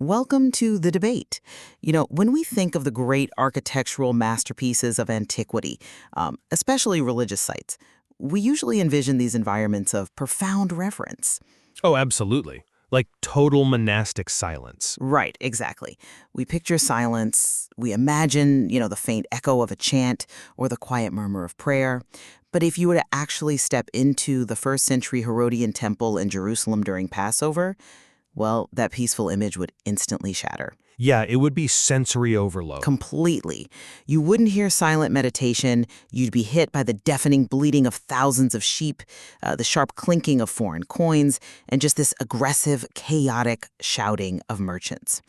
Welcome to the debate. When we think of the great architectural masterpieces of antiquity, especially religious sites, we usually envision these environments of profound reverence. Oh, absolutely. Like total monastic silence. Right, exactly. We picture silence, we imagine, the faint echo of a chant or the quiet murmur of prayer. But if you were to actually step into the first century Herodian temple in Jerusalem during Passover, well, that peaceful image would instantly shatter. Yeah, it would be sensory overload. Completely. You wouldn't hear silent meditation. You'd be hit by the deafening bleating of thousands of sheep, the sharp clinking of foreign coins, and just this aggressive, chaotic shouting of merchants.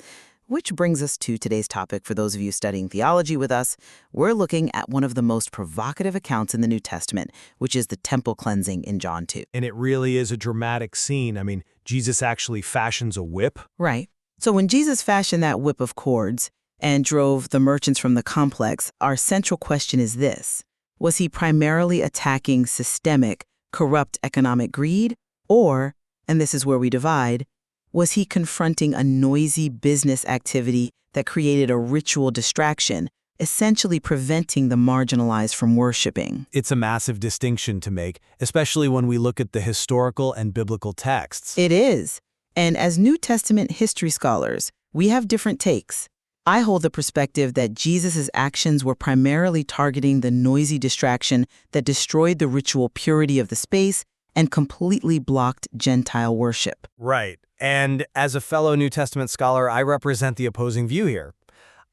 Which brings us to today's topic. For those of you studying theology with us, we're looking at one of the most provocative accounts in the New Testament, which is the temple cleansing in John 2. And it really is a dramatic scene. I mean, Jesus actually fashions a whip. Right. So when Jesus fashioned that whip of cords and drove the merchants from the complex, our central question is this: was he primarily attacking systemic, corrupt economic greed? Or, and this is where we divide, was he confronting a noisy business activity that created a ritual distraction, essentially preventing the marginalized from worshiping? It's a massive distinction to make, especially when we look at the historical and biblical texts. It is. And as New Testament history scholars, we have different takes. I hold the perspective that Jesus' actions were primarily targeting the noisy distraction that destroyed the ritual purity of the space and completely blocked Gentile worship. Right. And as a fellow New Testament scholar, I represent the opposing view here.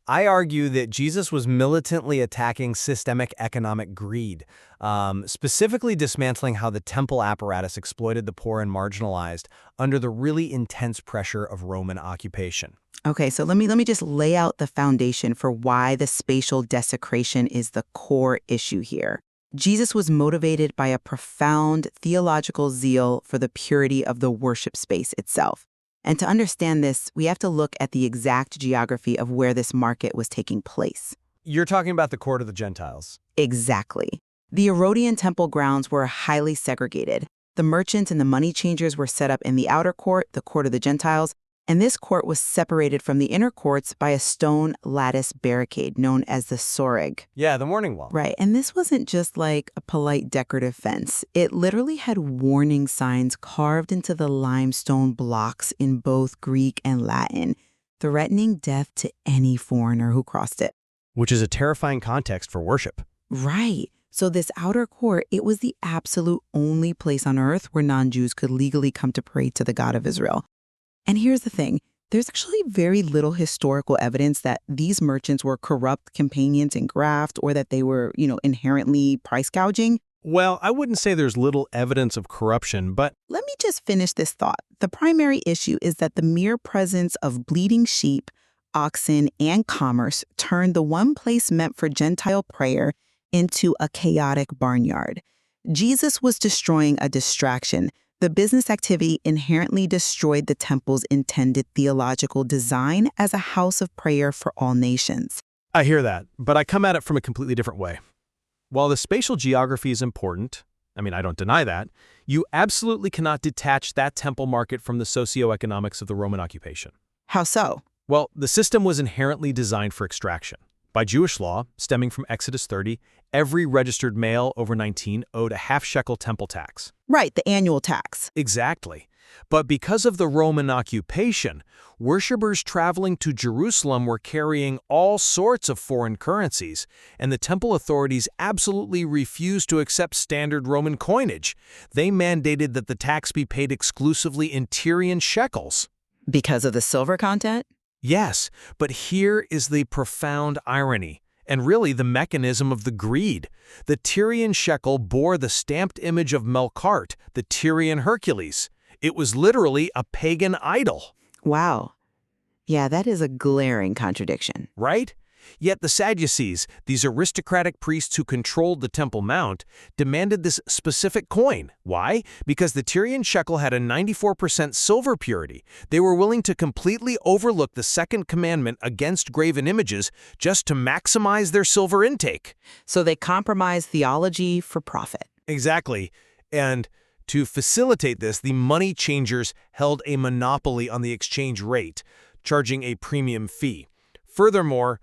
I argue that Jesus was militantly attacking systemic economic greed, specifically dismantling how the temple apparatus exploited the poor and marginalized under the really intense pressure of Roman occupation. Okay, so let me just lay out the foundation for why the spatial desecration is the core issue here. Jesus was motivated by a profound theological zeal for the purity of the worship space itself. And to understand this, we have to look at the exact geography of where this market was taking place. You're talking about the court of the Gentiles. Exactly. The Herodian temple grounds were highly segregated. The merchants and the money changers were set up in the outer court, the court of the Gentiles, and this court was separated from the inner courts by a stone lattice barricade known as the soreg. Yeah, the mourning wall. Right, and this wasn't just like a polite decorative fence. It literally had warning signs carved into the limestone blocks in both Greek and Latin, threatening death to any foreigner who crossed it. Which is a terrifying context for worship. Right. So this outer court, it was the absolute only place on earth where non-Jews could legally come to pray to the God of Israel. And here's the thing. There's actually very little historical evidence that these merchants were corrupt companions in graft or that they were, inherently price gouging. Well, I wouldn't say there's little evidence of corruption, but Let me just finish this thought. The primary issue is that the mere presence of bleating sheep, oxen, and commerce turned the one place meant for Gentile prayer into a chaotic barnyard. Jesus was destroying a distraction. The business activity inherently destroyed the temple's intended theological design as a house of prayer for all nations. I hear that, but I come at it from a completely different way. While the spatial geography is important, I don't deny that, you absolutely cannot detach that temple market from the socioeconomics of the Roman occupation. How so? Well, the system was inherently designed for extraction. By Jewish law, stemming from Exodus 30, every registered male over 19 owed a half-shekel temple tax. Right, the annual tax. Exactly. But because of the Roman occupation, worshippers traveling to Jerusalem were carrying all sorts of foreign currencies, and the temple authorities absolutely refused to accept standard Roman coinage. They mandated that the tax be paid exclusively in Tyrian shekels. Because of the silver content? Yes, but here is the profound irony, and really the mechanism of the greed. The Tyrian shekel bore the stamped image of Melkart, the Tyrian Hercules. It was literally a pagan idol. Wow. Yeah, that is a glaring contradiction. Right? Yet the Sadducees, these aristocratic priests who controlled the Temple Mount, demanded this specific coin. Why? Because the Tyrian shekel had a 94% silver purity. They were willing to completely overlook the second commandment against graven images just to maximize their silver intake. So they compromised theology for profit. Exactly. And to facilitate this, the money changers held a monopoly on the exchange rate. charging a premium fee. Furthermore,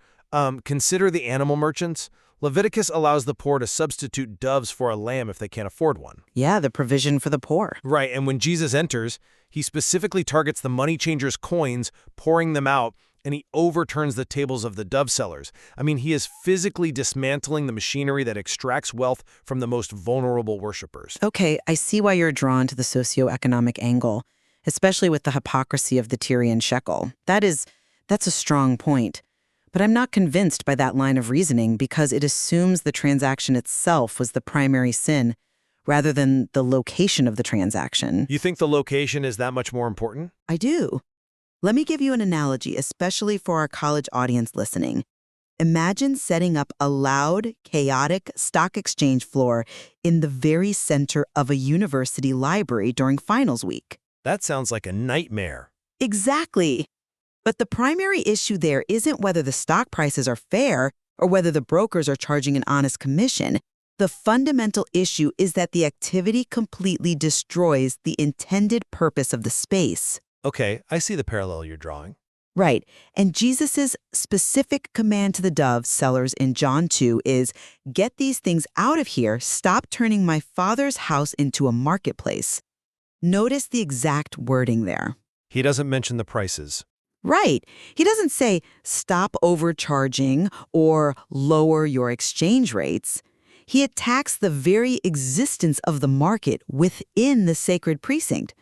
consider the animal merchants. Leviticus allows the poor to substitute doves for a lamb if they can't afford one. Yeah, the provision for the poor. Right, and when Jesus enters, he specifically targets the money changers' coins, pouring them out, and he overturns the tables of the dove sellers. I mean, he is physically dismantling the machinery that extracts wealth from the most vulnerable worshipers. Okay, I see why you're drawn to the socioeconomic angle, especially with the hypocrisy of the Tyrian shekel. That's a strong point. But I'm not convinced by that line of reasoning because it assumes the transaction itself was the primary sin, rather than the location of the transaction. You think the location is that much more important? I do. Let me give you an analogy, especially for our college audience listening. Imagine setting up a loud, chaotic stock exchange floor in the very center of a university library during finals week. That sounds like a nightmare. Exactly. But the primary issue there isn't whether the stock prices are fair or whether the brokers are charging an honest commission. The fundamental issue is that the activity completely destroys the intended purpose of the space. Okay, I see the parallel you're drawing. Right. And Jesus' specific command to the dove sellers in John 2 is, get these things out of here, stop turning my Father's house into a marketplace. Notice the exact wording there. He doesn't mention the prices. Right. He doesn't say, stop overcharging or lower your exchange rates. He attacks the very existence of the market within the sacred precinct.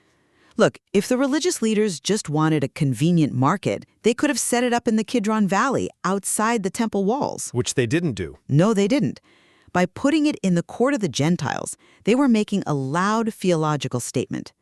Look, if the religious leaders just wanted a convenient market, they could have set it up in the Kidron Valley, outside the temple walls. Which they didn't do. No, they didn't. By putting it in the court of the Gentiles, they were making a loud theological statement.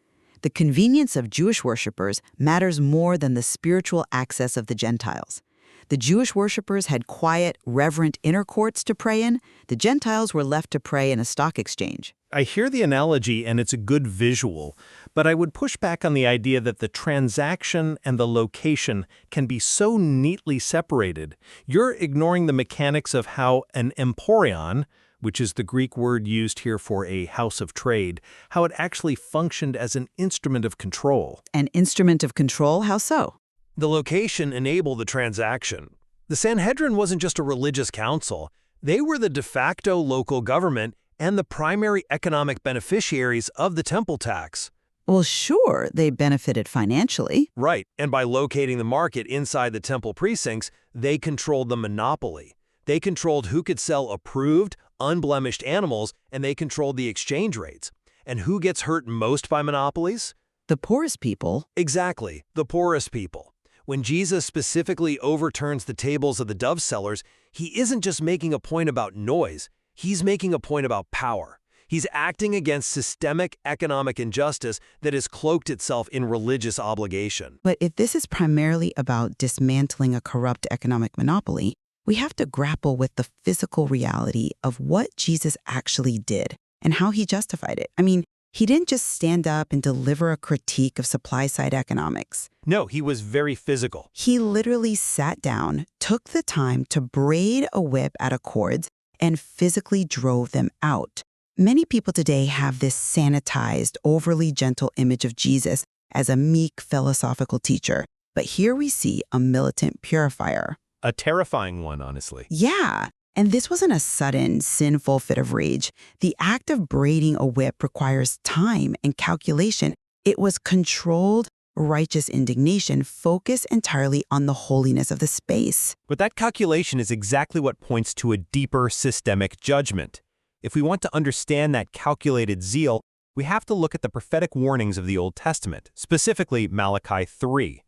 The convenience of Jewish worshipers matters more than the spiritual access of the Gentiles. The Jewish worshipers had quiet, reverent inner courts to pray in. The Gentiles were left to pray in a stock exchange. I hear the analogy and it's a good visual, but I would push back on the idea that the transaction and the location can be so neatly separated. You're ignoring the mechanics of how an emporion, which is the Greek word used here for a house of trade, how it actually functioned as an instrument of control. An instrument of control? How so? The location enabled the transaction. The Sanhedrin wasn't just a religious council. They were the de facto local government and the primary economic beneficiaries of the temple tax. Well, sure, they benefited financially. Right, and by locating the market inside the temple precincts, they controlled the monopoly. They controlled who could sell approved, unblemished animals, and they controlled the exchange rates. And who gets hurt most by monopolies? The poorest people. Exactly, the poorest people. When Jesus specifically overturns the tables of the dove sellers, he isn't just making a point about noise, he's making a point about power. He's acting against systemic economic injustice that has cloaked itself in religious obligation. But if this is primarily about dismantling a corrupt economic monopoly, we have to grapple with the physical reality of what Jesus actually did and how he justified it. I mean, he didn't just stand up and deliver a critique of supply-side economics. No, he was very physical. He literally sat down, took the time to braid a whip out of cords, and physically drove them out. Many people today have this sanitized, overly gentle image of Jesus as a meek philosophical teacher. But here we see a militant purifier. A terrifying one, honestly. Yeah, and this wasn't a sudden, sinful fit of rage. The act of braiding a whip requires time and calculation. It was controlled, righteous indignation focused entirely on the holiness of the space. But that calculation is exactly what points to a deeper systemic judgment. If we want to understand that calculated zeal, we have to look at the prophetic warnings of the Old Testament, specifically Malachi 3.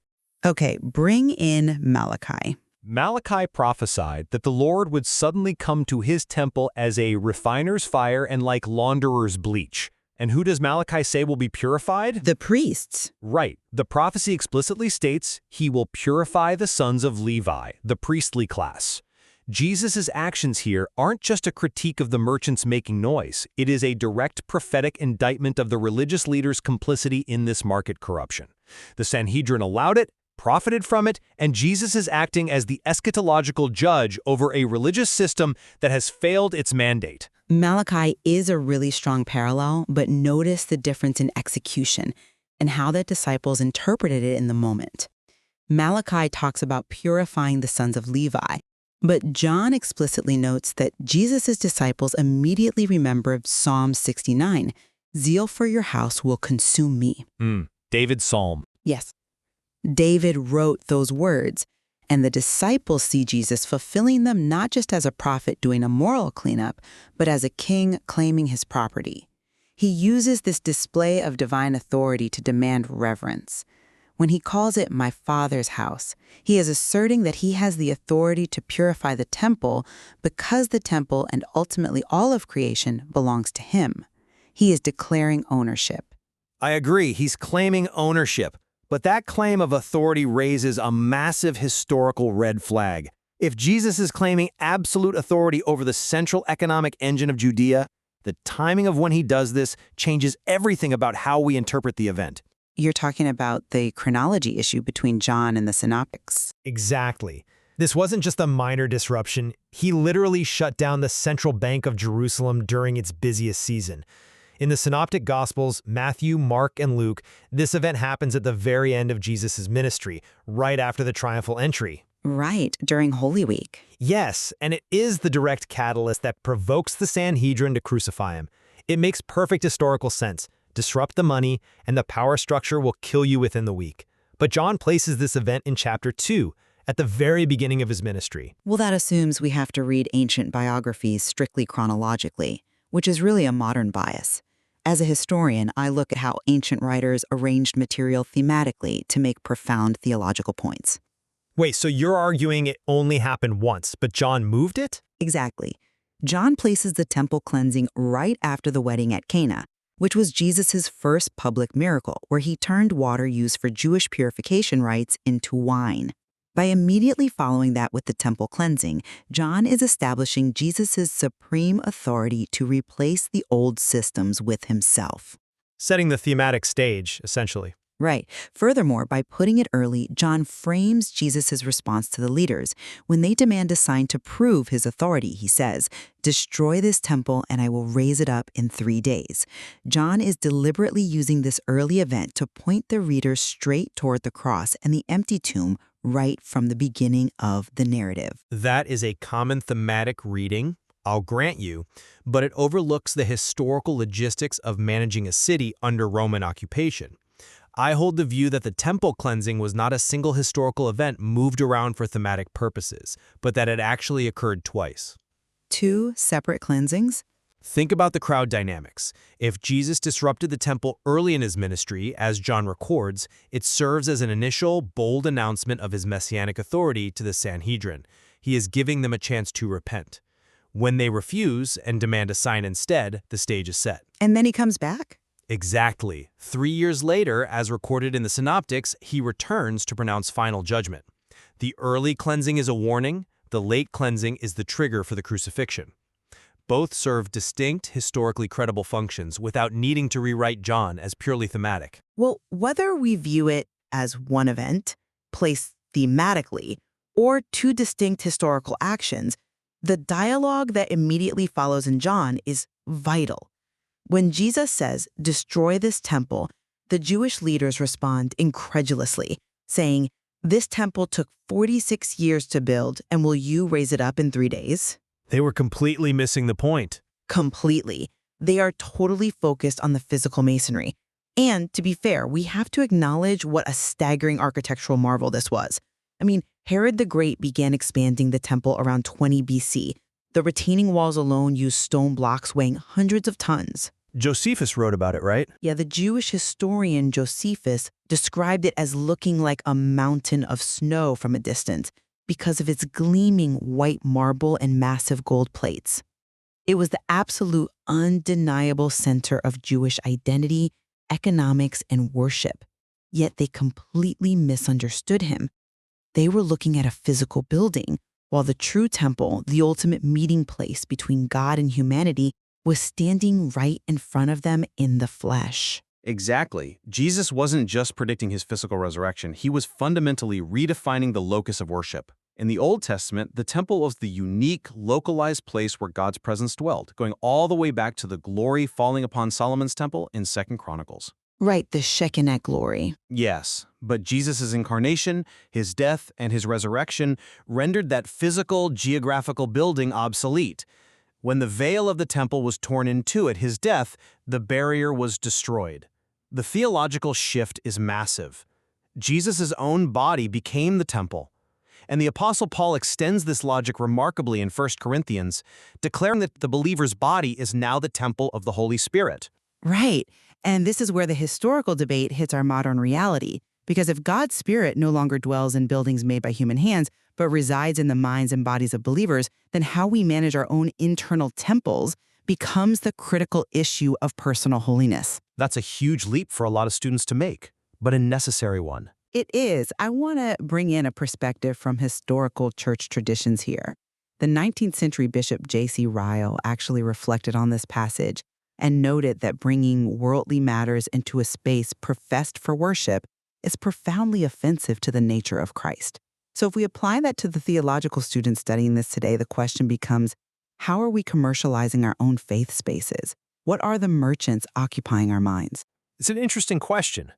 Okay, bring in Malachi. Malachi prophesied that the Lord would suddenly come to his temple as a refiner's fire and like launderer's bleach. And who does Malachi say will be purified? The priests. Right. The prophecy explicitly states he will purify the sons of Levi, the priestly class. Jesus' actions here aren't just a critique of the merchants making noise. It is a direct prophetic indictment of the religious leaders' complicity in this market corruption. The Sanhedrin allowed it, profited from it, and Jesus is acting as the eschatological judge over a religious system that has failed its mandate. Malachi is a really strong parallel, but notice the difference in execution and how the disciples interpreted it in the moment. Malachi talks about purifying the sons of Levi. But John explicitly notes that Jesus' disciples immediately remembered Psalm 69, "Zeal for your house will consume me." David's psalm. Yes. David wrote those words, and the disciples see Jesus fulfilling them not just as a prophet doing a moral cleanup, but as a king claiming his property. He uses this display of divine authority to demand reverence. When he calls it my Father's house, he is asserting that he has the authority to purify the temple because the temple and ultimately all of creation belongs to him. He is declaring ownership. I agree, he's claiming ownership. But that claim of authority raises a massive historical red flag. If Jesus is claiming absolute authority over the central economic engine of Judea, the timing of when he does this changes everything about how we interpret the event. You're talking about the chronology issue between John and the Synoptics. Exactly. This wasn't just a minor disruption. He literally shut down the central bank of Jerusalem during its busiest season. In the Synoptic Gospels, Matthew, Mark, and Luke, this event happens at the very end of Jesus' ministry, right after the triumphal entry. Right, during Holy Week. Yes, and it is the direct catalyst that provokes the Sanhedrin to crucify him. It makes perfect historical sense. Disrupt the money, and the power structure will kill you within the week. But John places this event in chapter 2, at the very beginning of his ministry. Well, that assumes we have to read ancient biographies strictly chronologically, which is really a modern bias. As a historian, I look at how ancient writers arranged material thematically to make profound theological points. Wait, so you're arguing it only happened once, but John moved it? Exactly. John places the temple cleansing right after the wedding at Cana, which was Jesus' first public miracle, where he turned water used for Jewish purification rites into wine. By immediately following that with the temple cleansing, John is establishing Jesus' supreme authority to replace the old systems with himself. Setting the thematic stage, essentially. Right. Furthermore, by putting it early, John frames Jesus' response to the leaders. When they demand a sign to prove his authority, he says, "Destroy this temple and I will raise it up in 3 days." John is deliberately using this early event to point the readers straight toward the cross and the empty tomb right from the beginning of the narrative. That is a common thematic reading, I'll grant you, but it overlooks the historical logistics of managing a city under Roman occupation. I hold the view that the temple cleansing was not a single historical event moved around for thematic purposes, but that it actually occurred twice. 2 separate cleansings? Think about the crowd dynamics. If Jesus disrupted the temple early in his ministry, as John records, it serves as an initial, bold announcement of his messianic authority to the Sanhedrin. He is giving them a chance to repent. When they refuse and demand a sign instead, the stage is set. And then he comes back? Exactly. 3 years later, as recorded in the Synoptics, he returns to pronounce final judgment. The early cleansing is a warning, the late cleansing is the trigger for the crucifixion. Both serve distinct, historically credible functions without needing to rewrite John as purely thematic. Well, whether we view it as one event, placed thematically, or 2 distinct historical actions, the dialogue that immediately follows in John is vital. When Jesus says, "Destroy this temple," the Jewish leaders respond incredulously, saying, "This temple took 46 years to build, and will you raise it up in 3 days?" They were completely missing the point. Completely. They are totally focused on the physical masonry. And to be fair, we have to acknowledge what a staggering architectural marvel this was. I mean, Herod the Great began expanding the temple around 20 BC. The retaining walls alone used stone blocks weighing hundreds of tons. Josephus wrote about it, right? Yeah, the Jewish historian Josephus described it as looking like a mountain of snow from a distance because of its gleaming white marble and massive gold plates. It was the absolute undeniable center of Jewish identity, economics, and worship. Yet they completely misunderstood him. They were looking at a physical building, while the true temple, the ultimate meeting place between God and humanity, was standing right in front of them in the flesh. Exactly. Jesus wasn't just predicting his physical resurrection, he was fundamentally redefining the locus of worship. In the Old Testament, the temple was the unique, localized place where God's presence dwelled, going all the way back to the glory falling upon Solomon's temple in 2 Chronicles. Right, the Shekinah glory. Yes, but Jesus' incarnation, his death, and his resurrection rendered that physical, geographical building obsolete. When the veil of the temple was torn in two at his death, the barrier was destroyed. The theological shift is massive. Jesus' own body became the temple. And the Apostle Paul extends this logic remarkably in 1 Corinthians, declaring that the believer's body is now the temple of the Holy Spirit. Right. And this is where the historical debate hits our modern reality. Because if God's Spirit no longer dwells in buildings made by human hands, but resides in the minds and bodies of believers, then how we manage our own internal temples becomes the critical issue of personal holiness. That's a huge leap for a lot of students to make, but a necessary one. It is. I want to bring in a perspective from historical church traditions here. The 19th century Bishop J.C. Ryle actually reflected on this passage and noted that bringing worldly matters into a space professed for worship is profoundly offensive to the nature of Christ. So if we apply that to the theological students studying this today, the question becomes, how are we commercializing our own faith spaces? What are the merchants occupying our minds? It's an interesting question.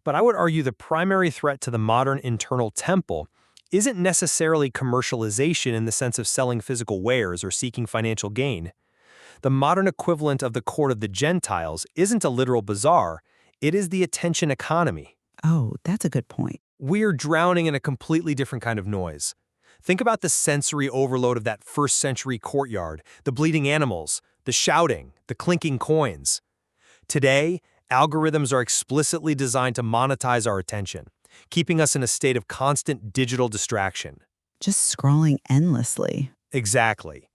But I would argue the primary threat to the modern internal temple isn't necessarily commercialization in the sense of selling physical wares or seeking financial gain. The modern equivalent of the court of the Gentiles isn't a literal bazaar, it is the attention economy. Oh, that's a good point. We're drowning in a completely different kind of noise. Think about the sensory overload of that first century courtyard, the bleating animals, the shouting, the clinking coins. Today, algorithms are explicitly designed to monetize our attention, keeping us in a state of constant digital distraction. Just scrolling endlessly. Exactly.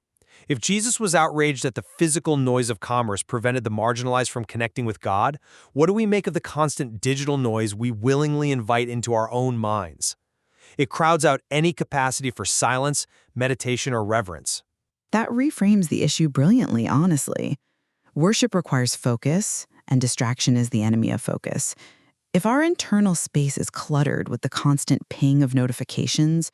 If Jesus was outraged that the physical noise of commerce prevented the marginalized from connecting with God, what do we make of the constant digital noise we willingly invite into our own minds? It crowds out any capacity for silence, meditation, or reverence. That reframes the issue brilliantly, honestly. Worship requires focus, and distraction is the enemy of focus. If our internal space is cluttered with the constant ping of notifications,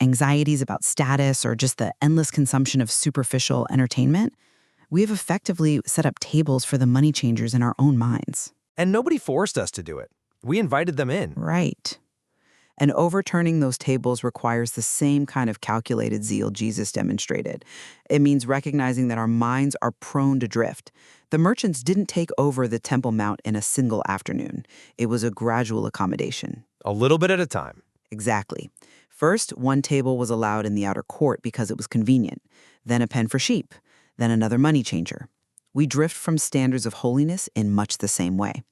anxieties about status or just the endless consumption of superficial entertainment, we have effectively set up tables for the money changers in our own minds. And nobody forced us to do it. We invited them in. Right. And overturning those tables requires the same kind of calculated zeal Jesus demonstrated. It means recognizing that our minds are prone to drift. The merchants didn't take over the Temple Mount in a single afternoon. It was a gradual accommodation. A little bit at a time. Exactly. First, one table was allowed in the outer court because it was convenient, then a pen for sheep, then another money changer. We drift from standards of holiness in much the same way.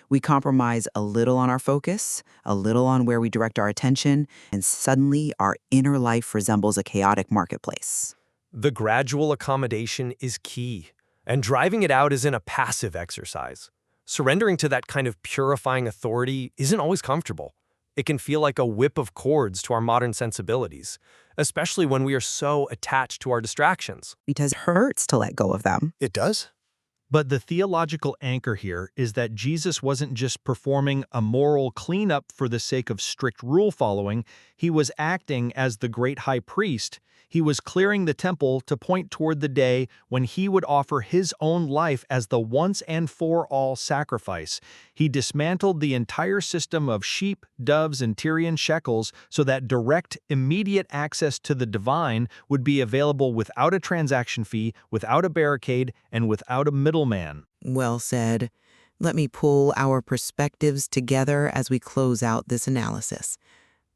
We compromise a little on our focus, a little on where we direct our attention, and suddenly our inner life resembles a chaotic marketplace. The gradual accommodation is key, and driving it out isn't a passive exercise. Surrendering to that kind of purifying authority isn't always comfortable. It can feel like a whip of cords to our modern sensibilities, especially when we are so attached to our distractions. Because it hurts to let go of them. It does? But the theological anchor here is that Jesus wasn't just performing a moral cleanup for the sake of strict rule following. He was acting as the great high priest. He was clearing the temple to point toward the day when he would offer his own life as the once and for all sacrifice. He dismantled the entire system of sheep, doves, and Tyrian shekels so that direct, immediate access to the divine would be available without a transaction fee, without a barricade, and without a middleman. Well said. Let me pull our perspectives together as we close out this analysis.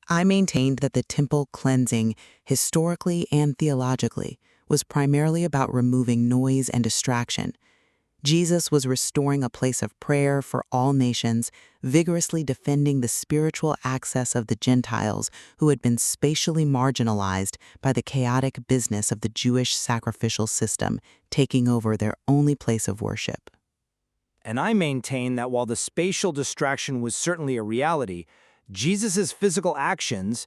I maintained that the temple cleansing, historically and theologically, was primarily about removing noise and distraction. Jesus was restoring a place of prayer for all nations, vigorously defending the spiritual access of the Gentiles who had been spatially marginalized by the chaotic business of the Jewish sacrificial system, taking over their only place of worship. And I maintain that while the spatial distraction was certainly a reality, Jesus' physical actions,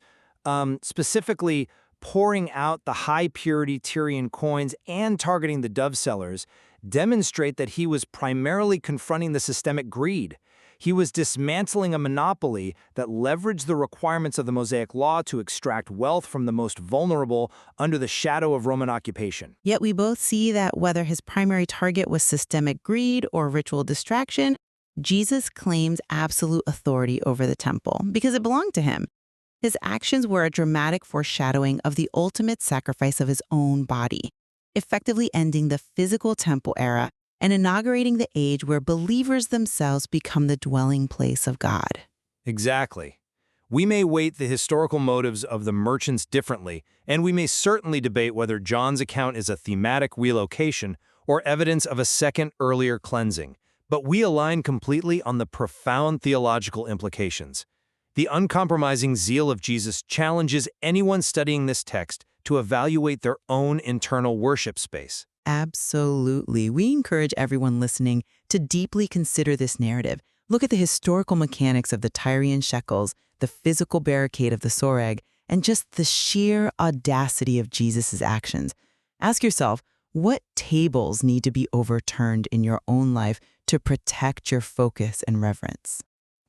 specifically pouring out the high-purity Tyrian coins and targeting the dove sellers, demonstrate that he was primarily confronting the systemic greed. He was dismantling a monopoly that leveraged the requirements of the Mosaic Law to extract wealth from the most vulnerable under the shadow of Roman occupation. Yet we both see that whether his primary target was systemic greed or ritual distraction, Jesus claims absolute authority over the temple because it belonged to him. His actions were a dramatic foreshadowing of the ultimate sacrifice of his own body, effectively ending the physical temple era and inaugurating the age where believers themselves become the dwelling place of God. Exactly. We may weight the historical motives of the merchants differently, and we may certainly debate whether John's account is a thematic relocation or evidence of a second, earlier cleansing. But we align completely on the profound theological implications. The uncompromising zeal of Jesus challenges anyone studying this text to evaluate their own internal worship space. Absolutely. We encourage everyone listening to deeply consider this narrative. Look at the historical mechanics of the Tyrian shekels, the physical barricade of the soreg, and just the sheer audacity of Jesus' actions. Ask yourself, what tables need to be overturned in your own life to protect your focus and reverence?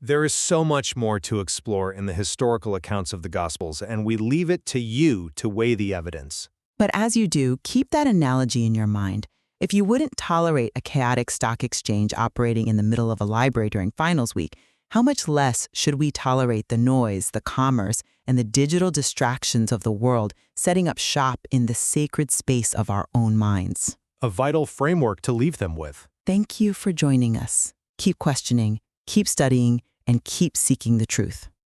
There is so much more to explore in the historical accounts of the Gospels, and we leave it to you to weigh the evidence. But as you do, keep that analogy in your mind. If you wouldn't tolerate a chaotic stock exchange operating in the middle of a library during finals week, how much less should we tolerate the noise, the commerce, and the digital distractions of the world setting up shop in the sacred space of our own minds? A vital framework to leave them with. Thank you for joining us. Keep questioning, keep studying, and keep seeking the truth.